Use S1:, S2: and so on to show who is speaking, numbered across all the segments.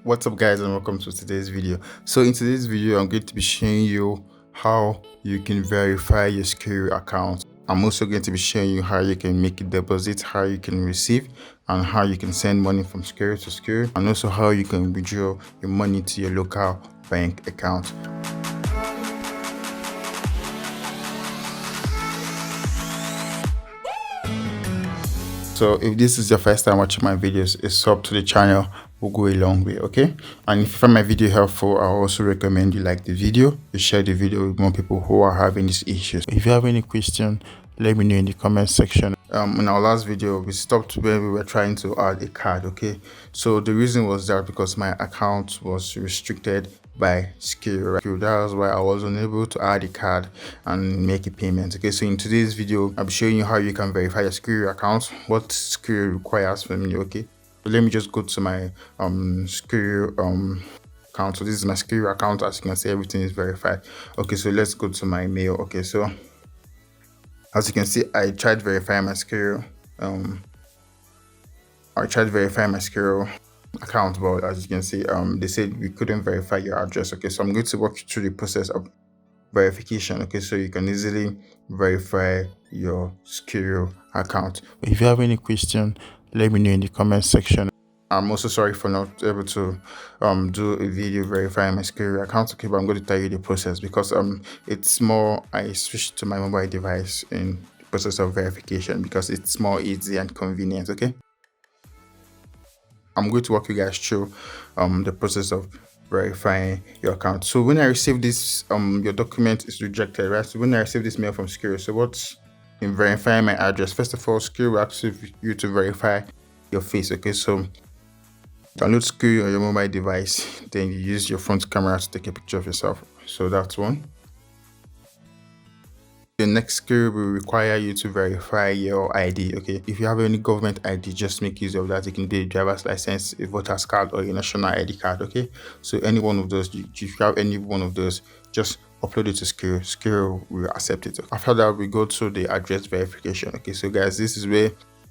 S1: What's up guys, and welcome to today's video. So in today's video I'm going to be showing you how you can verify your Skrill account. I'm also going to be showing you how you can make a deposit, how you can receive, and how you can send money from Skrill to Skrill, and also how you can withdraw your money to your local bank account. So if this is your first time watching my videos, a sub to the channel will go a long way, okay? And if you find my video helpful, I also recommend you like the video, you share the video with more people who are having these issues. If you have any question, let me know in the comment section. In our last video, we stopped when we were trying to add a card, okay? So the reason was that because my account was restricted by Skrill. That was why I was unable to add a card and make a payment. Okay, so in today's video I'll be showing you how you can verify your Skrill account, what Skrill requires from you. Okay, so let me just go to my Skrill account. So this is my Skrill account. As you can see, everything is verified. Okay, so let's go to my mail. Okay, so as you can see, I tried verifying my Skrill account, but as you can see, they said we couldn't verify your address. Okay, so I'm going to walk you through the process of verification. Okay, so you can easily verify your Skrill account. If you have any question, let me know in the comment section. I'm also sorry for not able to do a video verifying my Skrill account. Okay, but I'm going to tell you the process because it's more, I switched to my mobile device in the process of verification because it's more easy and convenient. Okay, I'm going to walk you guys through the process of verifying your account. So when I receive this, your document is rejected, right? So when I receive this mail from Skrill, so what's in verifying my address? First of all, Skrill will ask you to verify your face. Okay, so download Skrill on your mobile device, then you use your front camera to take a picture of yourself. So that's one. The next Skrill will require you to verify your ID. Okay, if you have any government ID, just make use of that. It can be a driver's license, a voter's card, or a national ID card. Okay, so any one of those, if you have any one of those, just upload it to Skrill. Skrill will accept it. After that, we go to the address verification. Okay, so guys, this is where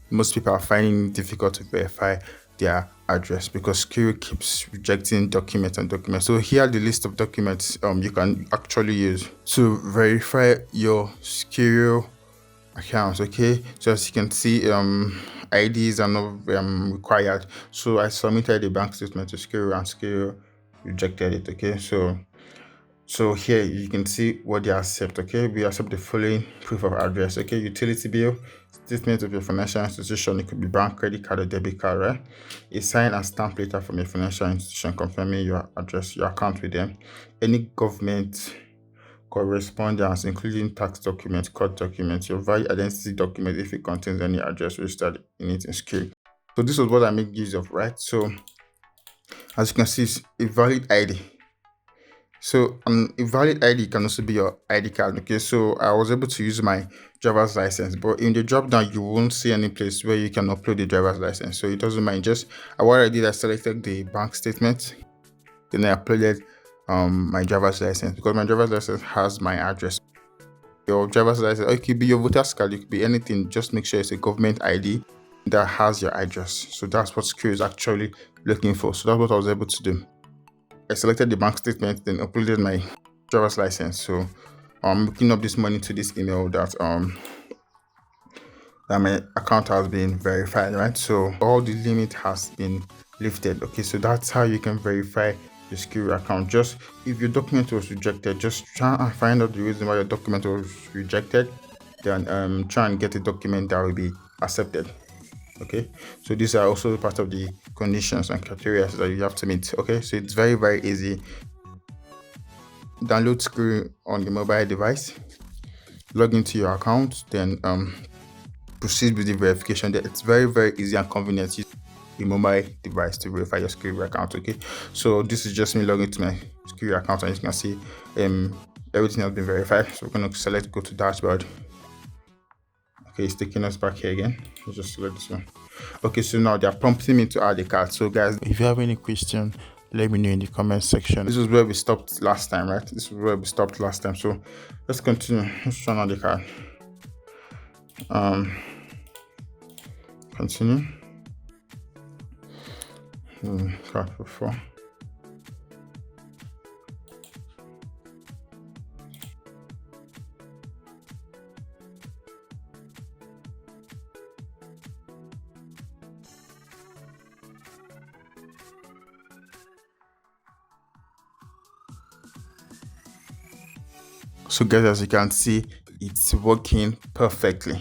S1: most people are finding it difficult to verify their address because Skrill keeps rejecting documents and documents. So here are the list of documents you can actually use to verify your Skrill accounts. Okay, so as you can see, IDs are not required. So I submitted a bank statement to Skrill and Skrill rejected it. Okay, so here you can see what they accept. Okay, we accept the following proof of address. Okay, utility bill, statement of your financial institution. It could be bank, credit card, or debit card, right? A signed and stamped letter from your financial institution confirming your address, your account with them. Any government correspondence, including tax documents, court documents, your valid identity document if it contains any address registered in it in Skrill. So this is what I make use of, right? So as you can see, it's a valid ID. So a valid ID can also be your ID card. Okay, so I was able to use my driver's license, but in the drop down you won't see any place where you can upload the driver's license. So it doesn't mind. Just what I did, I selected the bank statement, then I uploaded my driver's license because my driver's license has my address. Your driver's license, or it could be your voter's card, it could be anything. Just make sure it's a government ID that has your address. So that's what Skrill is actually looking for. So that's what I was able to do. I selected the bank statement, then uploaded my driver's license. So I'm looking up this money to this email that my account has been verified, right? So all the limit has been lifted. Okay, so that's how you can verify your Skrill account. Just if your document was rejected, just try and find out the reason why your document was rejected, then try and get a document that will be accepted. Okay, so these are also part of the conditions and criteria that you have to meet. Okay, so it's very, very easy. Download Skrill on your mobile device, log into your account, then proceed with the verification. That it's very, very easy and convenient. Use your mobile device to verify your Skrill account. Okay, so this is just me logging to my Skrill account, and you can see everything has been verified. So we're going to select go to dashboard. Okay, it's taking us back here again. Let's just select this one. Okay, so now they're prompting me to add a card. So guys, if you have any question, let me know in the comment section. This is where we stopped last time, right? This is where we stopped last time. So let's continue. Let's try another card. Continue. Card for 4. So guys, as you can see, it's working perfectly.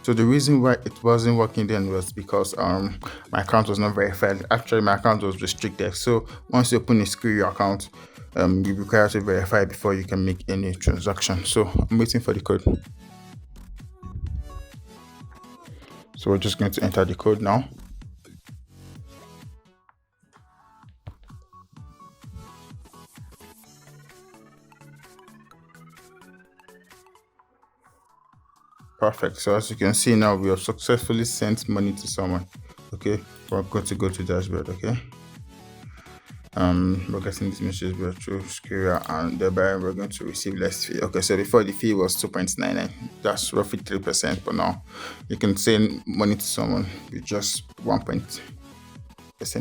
S1: So the reason why it wasn't working then was because my account was not verified. Actually, my account was restricted. So once you open a Skrill account, you require to verify before you can make any transaction. So I'm waiting for the code. So we're just going to enter the code now. Perfect. So as you can see now, we have successfully sent money to someone. Okay, we're going to go to dashboard. Okay, we're getting this message through Skrill, and thereby we're going to receive less fee. Okay, so before the fee was 2.99, that's roughly 3%, but now you can send money to someone with just 1%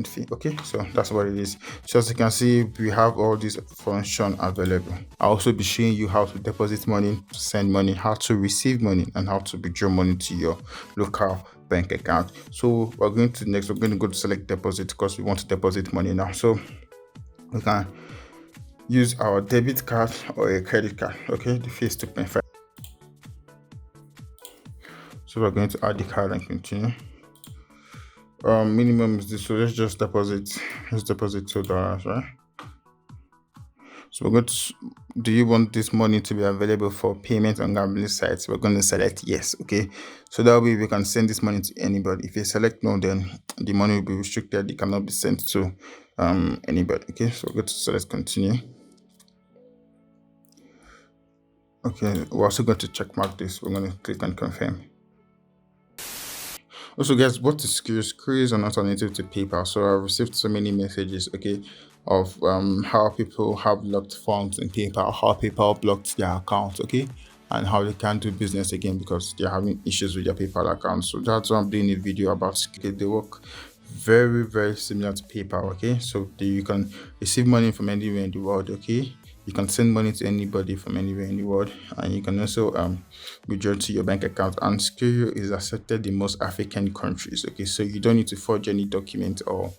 S1: fee. Okay, so that's what it is. So as you can see, we have all these functions available. I'll also be showing you how to deposit money, to send money, how to receive money, and how to withdraw money to your local bank account. So we're going to go to select deposit because we want to deposit money now. So we can use our debit card or a credit card. Okay, the fee is 2.5. So we're going to add the card and continue. Minimum is this, so let's deposit $2, right? So we're going to, do you want this money to be available for payment on gambling sites? We're going to select yes. Okay, so that way we can send this money to anybody. If you select no, then the money will be restricted. It cannot be sent to anybody. Okay, so we're going to select continue. Okay, we're also going to check mark this. We're going to click on confirm. Also, guys, what is Skrill? Skrill is an alternative to PayPal. So I've received so many messages, okay, of how people have locked funds in PayPal, how PayPal blocked their account, okay, and how they can't do business again because they're having issues with their PayPal account. So that's why I'm doing a video about Skrill. They work very similar to PayPal, okay. So you can receive money from anywhere in the world, okay. You can send money to anybody from anywhere in the world, and you can also withdraw to your bank account. And Skrill is accepted in most African countries, okay. So you don't need to forge any document, or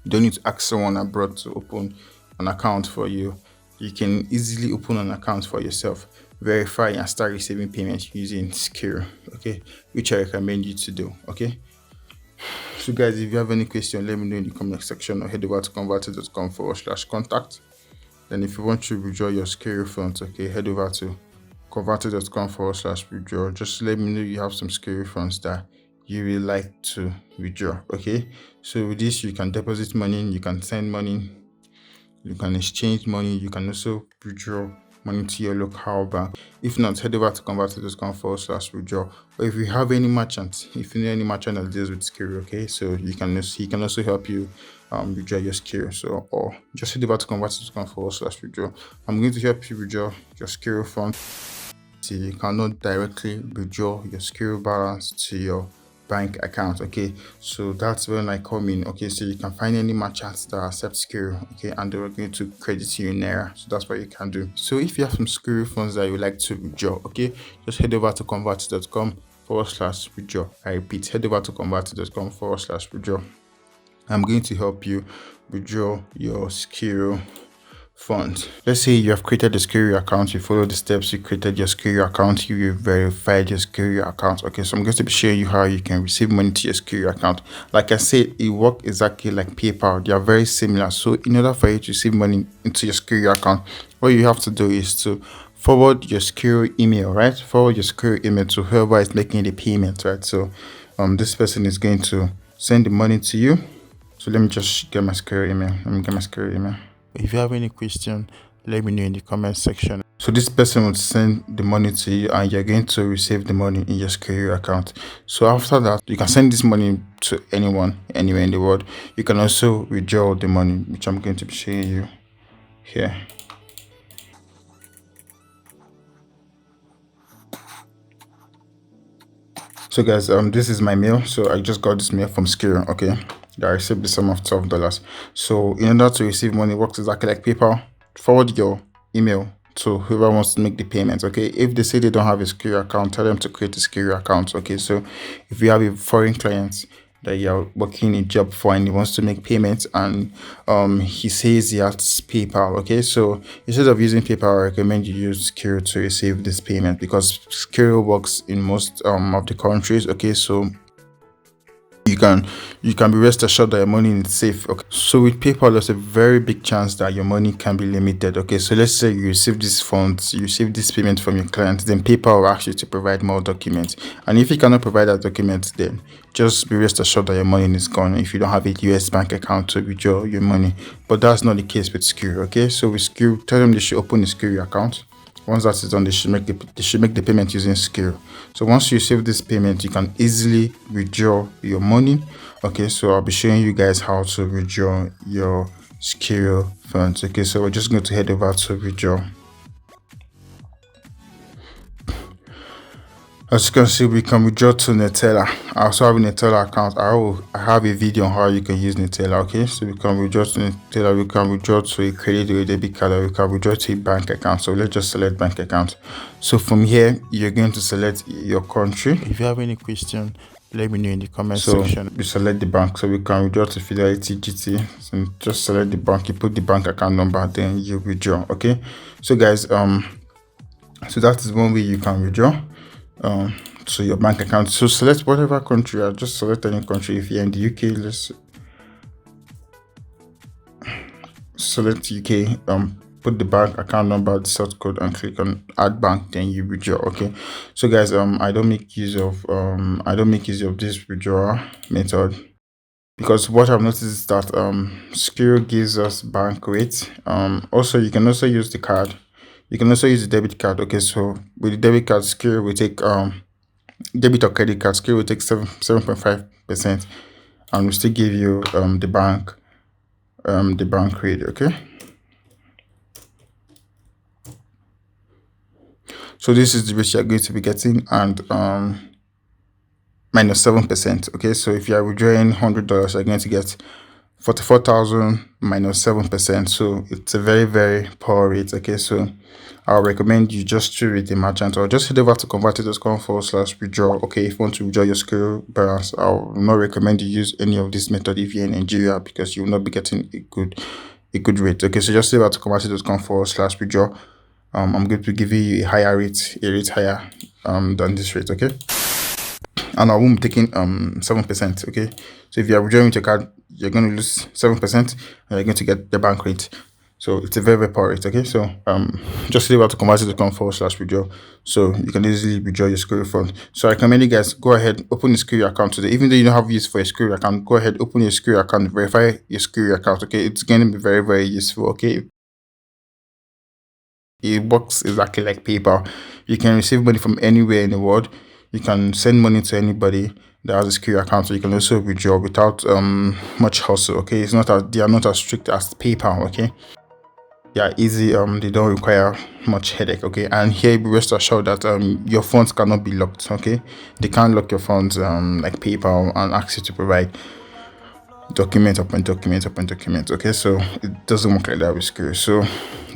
S1: you don't need to ask someone abroad to open an account for you. You can easily open an account for yourself, verify, and start receiving payments using Skrill, okay, which I recommend you to do, okay. So guys, if you have any question, let me know in the comment section, or head over to konvati.com/contact. Then if you want to withdraw your Skrill funds, okay, head over to konvati.com/withdraw. Just let me know you have some Skrill funds that you will like to withdraw, okay. So with this, you can deposit money, you can send money, you can exchange money, you can also withdraw money to your local bank. If not, head over to konvati.com/withdraw. Or if you have any merchant, if you know any merchant that deals with Skrill, okay, so he can also help you withdraw your Skrill. So, or just head over to konvati.com/withdraw. I'm going to help you withdraw your Skrill fund. So you cannot directly withdraw your Skrill balance to your bank account, okay. So that's when I come in, okay. So you can find any merchants that accept Skrill, okay, and they're going to credit you in Naira. So that's what you can do. So if you have some Skrill funds that you would like to withdraw, okay, just head over to konvati.com/withdraw. I repeat, head over to konvati.com/withdraw. I'm going to help you withdraw your Skrill funds. Let's say you have created a Skrill account, you follow the steps, you created your Skrill account, you verified your Skrill account. Okay, so I'm going to be showing you how you can receive money to your Skrill account. Like I said, it works exactly like PayPal. They are very similar. So in order for you to receive money into your Skrill account, what you have to do is to forward your Skrill email, right? Forward your Skrill email to whoever is making the payment, right? So this person is going to send the money to you. So let me just get my Skrill email. If you have any question, let me know in the comment section. So this person will send the money to you, and you're going to receive the money in your Skrill account. So after that, you can send this money to anyone, anywhere in the world. You can also withdraw the money, which I'm going to be showing you here. So guys, this is my mail. So I just got this mail from Skrill, okay. I received the sum of $12. So in order to receive money, it works exactly like PayPal. Forward your email to whoever wants to make the payment, okay. If they say they don't have a Skrill account, tell them to create a Skrill account, okay. So if you have a foreign client that you're working a job for and he wants to make payments, and he says he has PayPal. Okay, so instead of using PayPal, I recommend you use Skrill to receive this payment, because Skrill works in most of the countries. Okay, so you can be rest assured that your money is safe. Okay, so with PayPal, there's a very big chance that your money can be limited. Okay, so let's say you receive these funds, you receive this payment from your client, then PayPal will ask you to provide more documents, and if you cannot provide that document, then just be rest assured that your money is gone if you don't have a US bank account to withdraw your money. But that's not the case with Skrill. Okay, so with Skrill, tell them they should open a Skrill account. Once that is done, they should make the payment using Skrill. So once you save this payment, you can easily withdraw your money. Okay, so I'll be showing you guys how to withdraw your Skrill funds. Okay, so we're just going to head over to withdraw. As you can see, we can withdraw to Nutella. I also have a Nutella account. I have a video on how you can use Nutella. Okay, so we can withdraw to Nutella, we can withdraw to a credit or a debit card, or we can withdraw to a bank account. So let's just select bank account. So from here, you're going to select your country. If you have any question, let me know in the comment section. We select the bank, so we can withdraw to Fidelity GT. So just select the bank, you put the bank account number, then you withdraw. Okay, so guys, so that is one way you can withdraw to your bank account. So select whatever country. I'll just select any country. If you're in the UK, let's select UK. Put the bank account number, the sort code, and click on add bank, then you withdraw. Okay, so guys, I don't make use of this withdrawal method, because what I've noticed is that Skrill gives us bank rates. Also, you can also use the card. You can also use the debit card. Okay, so with the debit card, Skrill will take debit or credit card, Skrill will take 7.5%, and will still give you the bank rate. Okay, so this is the rate you're going to be getting, and minus 7%. Okay, so if you are withdrawing $100, you're going to get 44,000 minus 7%. So it's a very, very poor rate. Okay, so I'll recommend you just to with a merchant, or just head over to konvati.com/withdraw. Okay, if you want to withdraw your Skrill balance, I will not recommend you use any of this method if you're in Nigeria, because you will not be getting a good rate. Okay, so just head over to konvati.com/withdraw. I'm going to give you a rate higher than this rate. Okay, and I won't be taking 7%. Okay, so if you are withdrawing with your card, you're going to lose 7%, and you're going to get the bank rate. So it's a very, very poor rate. Okay, so just leave out to konvati.com/withdraw, so you can easily withdraw your Skrill fund. So I recommend you guys go ahead, open a Skrill account today. Even though you don't have use for a Skrill account, go ahead, open your Skrill account, verify your Skrill account. Okay, it's going to be very, very useful. Okay, it works exactly like PayPal. You can receive money from anywhere in the world. You can send money to anybody that has a Skrill account, so you can also withdraw without much hustle. Okay, they are not as strict as PayPal. Okay, yeah, easy. They don't require much headache. Okay, and here be rest assured that your funds cannot be locked. Okay, they can't lock your funds like PayPal and ask you to provide document upon document upon document. Okay, so it doesn't work like that with Skrill. So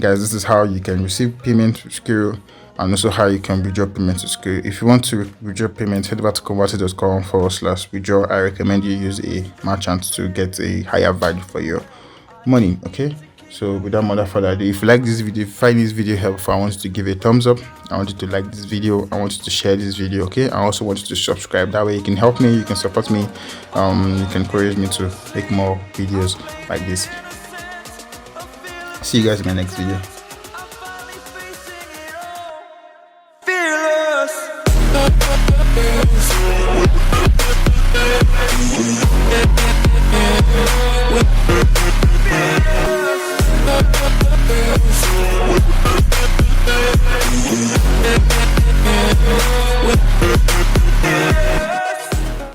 S1: guys, this is how you can receive payment with Skrill, and also how you can withdraw payment with Skrill. If you want to withdraw payment, head over to konvati.com/withdraw. I recommend you use a merchant to get a higher value for your money. Okay, so without more further ado, if you like this video, if you find this video helpful, I want you to give it a thumbs up. I want you to like this video. I want you to share this video. Okay, I also want you to subscribe. That way you can help me, you can support me, you can encourage me to make more videos like this. See you guys in my next video.